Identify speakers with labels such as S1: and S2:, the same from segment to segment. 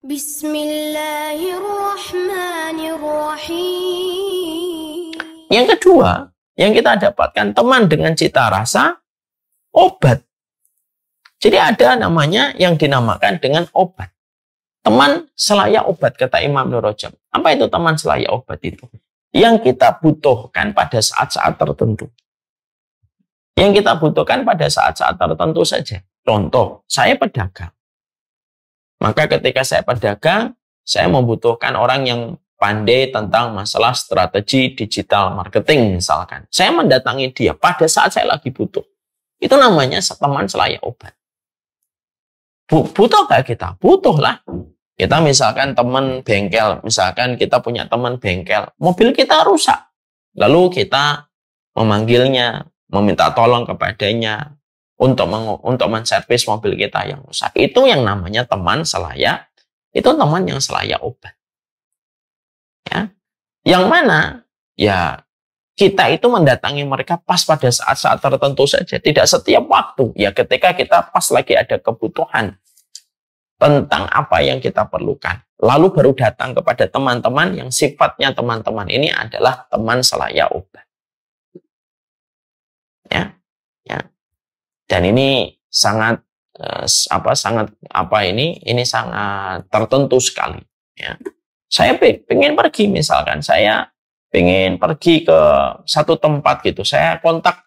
S1: Bismillahirrahmanirrahim.
S2: Yang kedua, yang kita dapatkan teman dengan cita rasa obat. Jadi ada namanya yang dinamakan dengan obat. Teman selayak obat, kata Imam Ibnu Rajab. Apa itu teman selayak obat itu? Yang kita butuhkan pada saat-saat tertentu. Yang kita butuhkan pada saat-saat tertentu saja. Contoh, saya pedagang. Maka ketika saya pedagang, saya membutuhkan orang yang pandai tentang masalah strategi digital marketing misalkan. Saya mendatangi dia pada saat saya lagi butuh. Itu namanya teman selayak obat. Butuh gak kita? Butuh lah. Kita misalkan teman bengkel, misalkan kita punya teman bengkel, mobil kita rusak. Lalu kita memanggilnya, meminta tolong kepadanya untuk menservis mobil kita yang rusak. Itu yang namanya teman selayak, itu teman yang selayak obat. Ya. Yang mana? Ya, kita itu mendatangi mereka pas pada saat-saat tertentu saja, tidak setiap waktu. Ya, ketika kita pas lagi ada kebutuhan tentang apa yang kita perlukan. Lalu baru datang kepada teman-teman yang sifatnya teman-teman ini adalah teman selayak obat. Ya. Ya. Dan ini sangat ini sangat tertentu sekali. Ya. Saya pengen pergi misalkan, saya pengen pergi ke satu tempat gitu. Saya kontak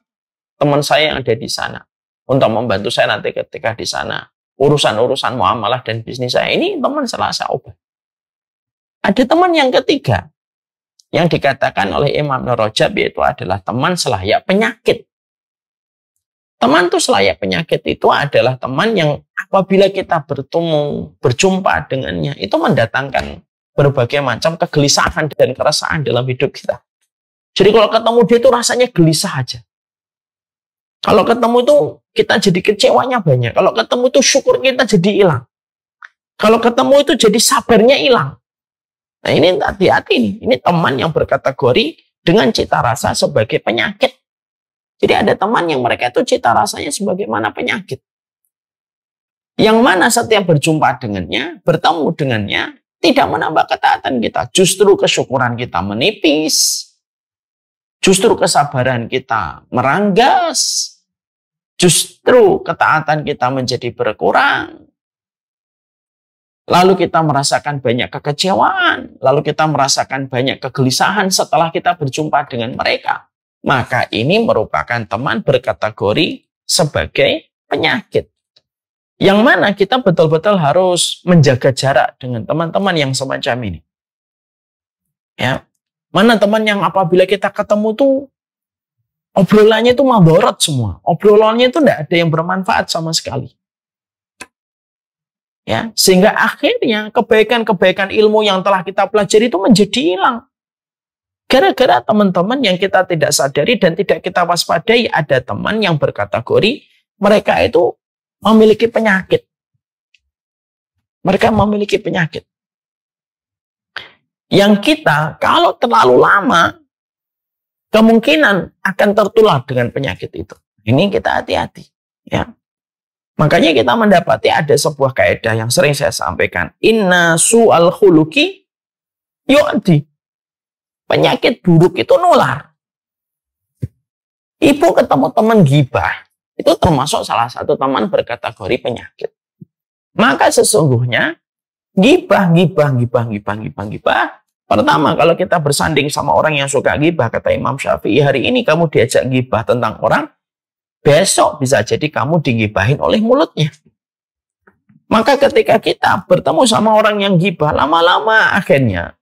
S2: teman saya yang ada di sana untuk membantu saya nanti ketika di sana urusan-urusan muamalah dan bisnis saya. Ini teman selayak obat. Ada teman yang ketiga yang dikatakan oleh Imam Ibnu Rajab, yaitu adalah teman selayak penyakit. Teman itu selayak penyakit itu adalah teman yang apabila kita berjumpa dengannya, itu mendatangkan berbagai macam kegelisahan dan keresahan dalam hidup kita. Jadi kalau ketemu dia itu rasanya gelisah aja. Kalau ketemu itu kita jadi kecewanya banyak. Kalau ketemu itu syukur kita jadi hilang. Kalau ketemu itu jadi sabarnya hilang. Nah ini hati-hati nih. Ini teman yang berkategori dengan cita rasa sebagai penyakit. Jadi ada teman yang mereka itu cita rasanya sebagaimana penyakit. Yang mana setiap berjumpa dengannya, bertemu dengannya, tidak menambah ketaatan kita. Justru kesyukuran kita menipis. Justru kesabaran kita meranggas. Justru ketaatan kita menjadi berkurang. Lalu kita merasakan banyak kekecewaan. Lalu kita merasakan banyak kegelisahan setelah kita berjumpa dengan mereka. Maka ini merupakan teman berkategori sebagai penyakit. Yang mana kita betul-betul harus menjaga jarak dengan teman-teman yang semacam ini. Ya. Mana teman yang apabila kita ketemu tuh obrolannya itu madharat semua. Obrolannya itu tidak ada yang bermanfaat sama sekali. Ya, sehingga akhirnya kebaikan-kebaikan ilmu yang telah kita pelajari itu menjadi hilang. Gara-gara teman-teman yang kita tidak sadari dan tidak kita waspadai, ada teman yang berkategori mereka itu memiliki penyakit. Mereka memiliki penyakit. Yang kita kalau terlalu lama kemungkinan akan tertular dengan penyakit itu. Ini kita hati-hati, ya. Makanya kita mendapati ada sebuah kaidah yang sering saya sampaikan. Inna su'al khuluqi yu'di. Penyakit buruk itu nular. Ibu ketemu teman gibah, itu termasuk salah satu teman berkategori penyakit. Maka sesungguhnya gibah. Pertama, kalau kita bersanding sama orang yang suka gibah, kata Imam Syafi'i, hari ini kamu diajak gibah tentang orang, besok bisa jadi kamu digibahin oleh mulutnya. Maka ketika kita bertemu sama orang yang gibah, lama-lama akhirnya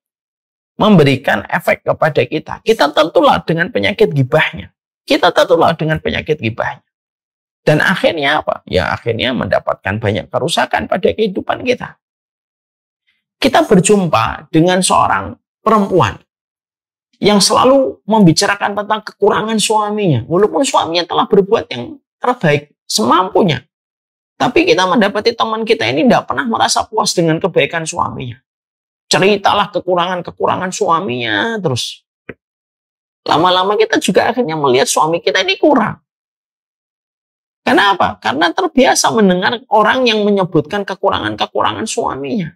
S2: memberikan efek kepada kita. Kita tertular dengan penyakit gibahnya. Kita tertular dengan penyakit gibahnya. Dan akhirnya apa? Ya akhirnya mendapatkan banyak kerusakan pada kehidupan kita. Kita berjumpa dengan seorang perempuan yang selalu membicarakan tentang kekurangan suaminya. Walaupun suaminya telah berbuat yang terbaik semampunya. Tapi kita mendapati teman kita ini tidak pernah merasa puas dengan kebaikan suaminya. Ceritalah kekurangan-kekurangan suaminya terus. Lama-lama kita juga akhirnya melihat suami kita ini kurang. Kenapa? Karena terbiasa mendengar orang yang menyebutkan kekurangan-kekurangan suaminya.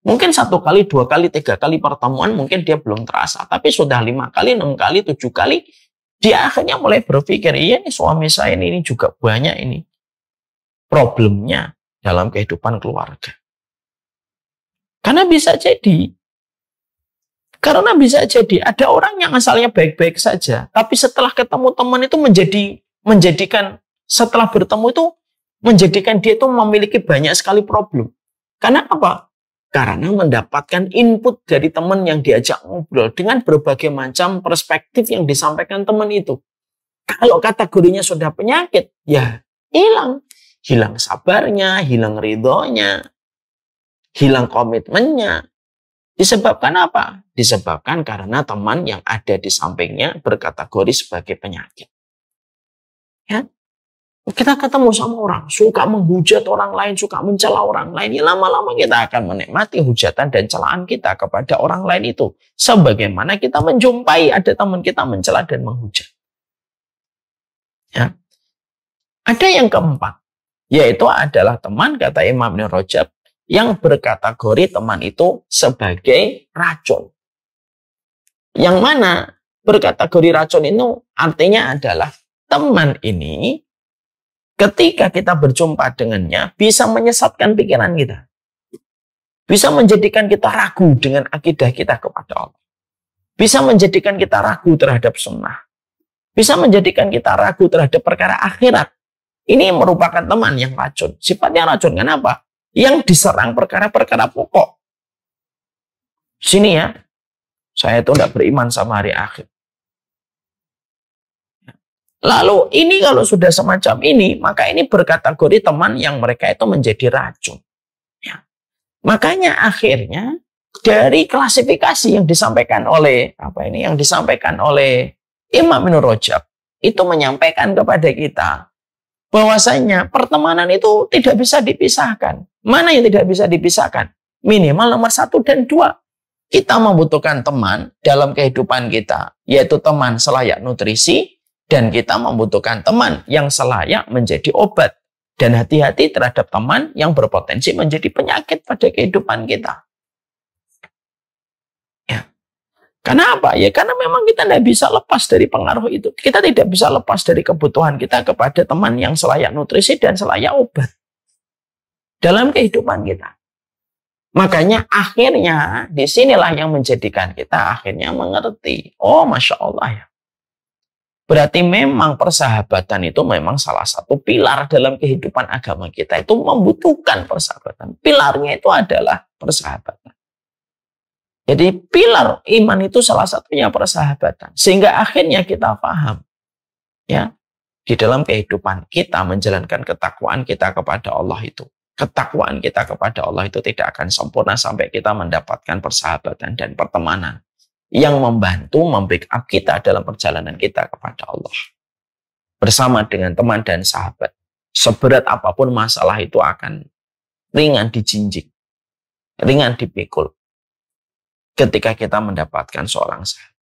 S2: Mungkin 1 kali, 2 kali, 3 kali pertemuan mungkin dia belum terasa. Tapi sudah 5 kali, 6 kali, 7 kali, dia akhirnya mulai berpikir, iya nih suami saya ini juga banyak ini problemnya dalam kehidupan keluarga. Karena bisa jadi ada orang yang asalnya baik-baik saja, tapi setelah ketemu teman itu menjadikan setelah bertemu itu menjadikan dia itu memiliki banyak sekali problem. Karena apa? Karena mendapatkan input dari teman yang diajak ngobrol dengan berbagai macam perspektif yang disampaikan teman itu. Kalau kategorinya sudah penyakit, ya hilang. Hilang sabarnya, hilang ridhonya, hilang komitmennya. Disebabkan apa? Disebabkan karena teman yang ada di sampingnya berkategori sebagai penyakit. Ya, kita ketemu sama orang, suka menghujat orang lain, suka mencela orang lain. Ya, lama-lama kita akan menikmati hujatan dan celaan kita kepada orang lain itu. Sebagaimana kita menjumpai ada teman kita mencela dan menghujat. Ya. Ada yang keempat, yaitu adalah teman, kata Imam Ibnu Rajab, yang berkategori teman itu sebagai racun. Yang mana berkategori racun itu artinya adalah teman ini ketika kita berjumpa dengannya bisa menyesatkan pikiran kita. Bisa menjadikan kita ragu dengan akidah kita kepada Allah. Bisa menjadikan kita ragu terhadap sunnah. Bisa menjadikan kita ragu terhadap perkara akhirat. Ini merupakan teman yang racun. Sifatnya racun, kenapa? Yang diserang perkara-perkara pokok. Sini ya, saya itu tidak beriman sama hari akhir. Lalu ini kalau sudah semacam ini, maka ini berkategori teman yang mereka itu menjadi racun. Ya. Makanya akhirnya dari klasifikasi yang disampaikan oleh Imam Ibnu Rajab itu menyampaikan kepada kita bahwasanya pertemanan itu tidak bisa dipisahkan. Mana yang tidak bisa dipisahkan? Minimal nomor 1 dan 2. Kita membutuhkan teman dalam kehidupan kita, yaitu teman selayak nutrisi, dan kita membutuhkan teman yang selayak menjadi obat. Dan hati-hati terhadap teman yang berpotensi menjadi penyakit pada kehidupan kita. Ya. Kenapa? Ya karena memang kita tidak bisa lepas dari pengaruh itu. Kita tidak bisa lepas dari kebutuhan kita kepada teman yang selayak nutrisi dan selayak obat dalam kehidupan kita. Makanya akhirnya disinilah yang menjadikan kita akhirnya mengerti. Oh, Masya Allah ya. Berarti memang persahabatan itu memang salah satu pilar dalam kehidupan agama kita. Itu membutuhkan persahabatan. Pilarnya itu adalah persahabatan. Jadi pilar iman itu salah satunya persahabatan. Sehingga akhirnya kita paham. Ya, di dalam kehidupan kita menjalankan ketakwaan kita kepada Allah itu. Ketakwaan kita kepada Allah itu tidak akan sempurna sampai kita mendapatkan persahabatan dan pertemanan yang membantu membackup kita dalam perjalanan kita kepada Allah. Bersama dengan teman dan sahabat. Seberat apapun masalah itu akan ringan dijinjing, ringan dipikul ketika kita mendapatkan seorang sahabat.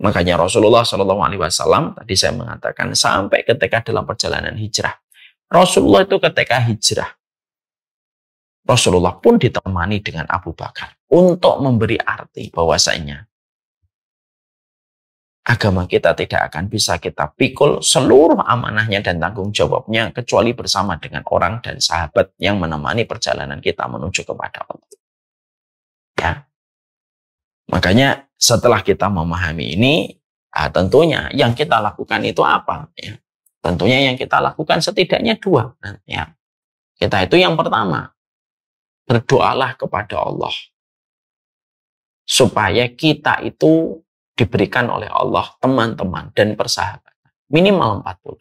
S2: Makanya Rasulullah SAW tadi saya mengatakan sampai ketika dalam perjalanan hijrah. Rasulullah itu ketika hijrah, Rasulullah pun ditemani dengan Abu Bakar untuk memberi arti bahwasanya agama kita tidak akan bisa kita pikul seluruh amanahnya dan tanggung jawabnya kecuali bersama dengan orang dan sahabat yang menemani perjalanan kita menuju kepada Allah. Ya. Makanya setelah kita memahami ini, tentunya yang kita lakukan itu apa? Ya. Tentunya yang kita lakukan setidaknya 2. Ya. Kita itu yang pertama, berdoalah kepada Allah supaya kita itu diberikan oleh Allah teman-teman dan persahabatan minimal 40.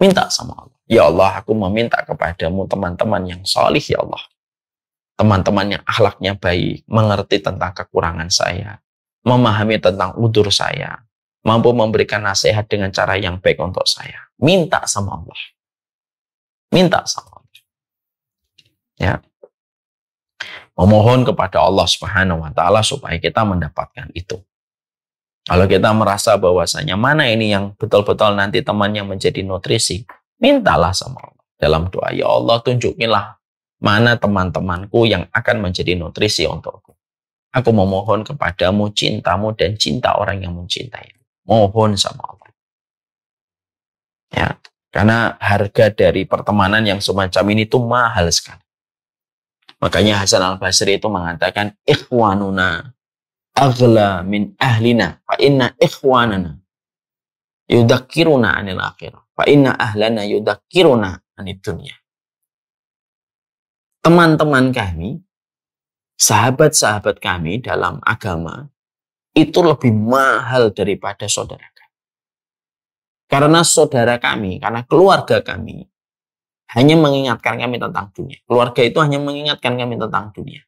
S2: Minta sama Allah, ya Allah, aku meminta kepadamu teman-teman yang salih, ya Allah, teman-teman yang akhlaknya baik, mengerti tentang kekurangan saya, memahami tentang udzur saya, mampu memberikan nasihat dengan cara yang baik untuk saya. Minta sama Allah, minta sama Allah. Ya, memohon kepada Allah Subhanahu wa Ta'ala supaya kita mendapatkan itu. Kalau kita merasa bahwasanya mana ini yang betul-betul nanti teman yang menjadi nutrisi, mintalah sama Allah dalam doa, ya Allah tunjukilah mana teman-temanku yang akan menjadi nutrisi untukku. Aku memohon kepadamu cintamu dan cinta orang yang mencintai. Mohon sama Allah. Ya, karena harga dari pertemanan yang semacam ini tuh mahal sekali. Makanya Hasan al-Basri itu mengatakan, ikhwanuna aghla min ahlina, fa inna ikhwanana yudakiruna anil akhirah, fa inna ahlana yudakiruna anid dunya. Teman-teman kami, sahabat-sahabat kami dalam agama, itu lebih mahal daripada saudara kami. Karena saudara kami, karena keluarga kami, hanya mengingatkan kami tentang dunia. Keluarga itu hanya mengingatkan kami tentang dunia.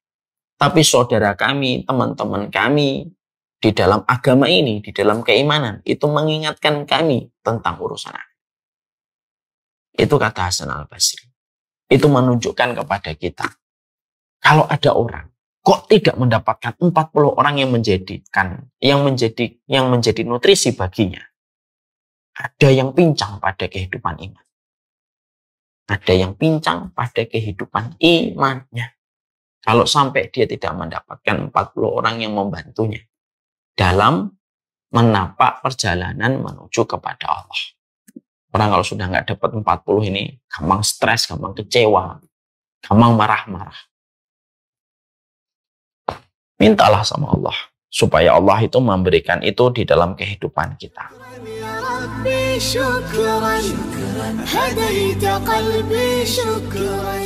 S2: Tapi saudara kami, teman-teman kami, di dalam agama ini, di dalam keimanan, itu mengingatkan kami tentang urusan akhirat. Itu kata Hasan al-Basri. Itu menunjukkan kepada kita, kalau ada orang kok tidak mendapatkan 40 orang yang menjadi nutrisi baginya, ada yang pincang pada kehidupan iman. Ada yang pincang pada kehidupan imannya. Kalau sampai dia tidak mendapatkan 40 orang yang membantunya dalam menapak perjalanan menuju kepada Allah. Orang kalau sudah nggak dapat 40 ini gampang stres, gampang kecewa, gampang marah-marah. Mintalah sama Allah supaya Allah itu memberikan itu di dalam kehidupan kita.
S1: شكرا هديت قلبي شكرا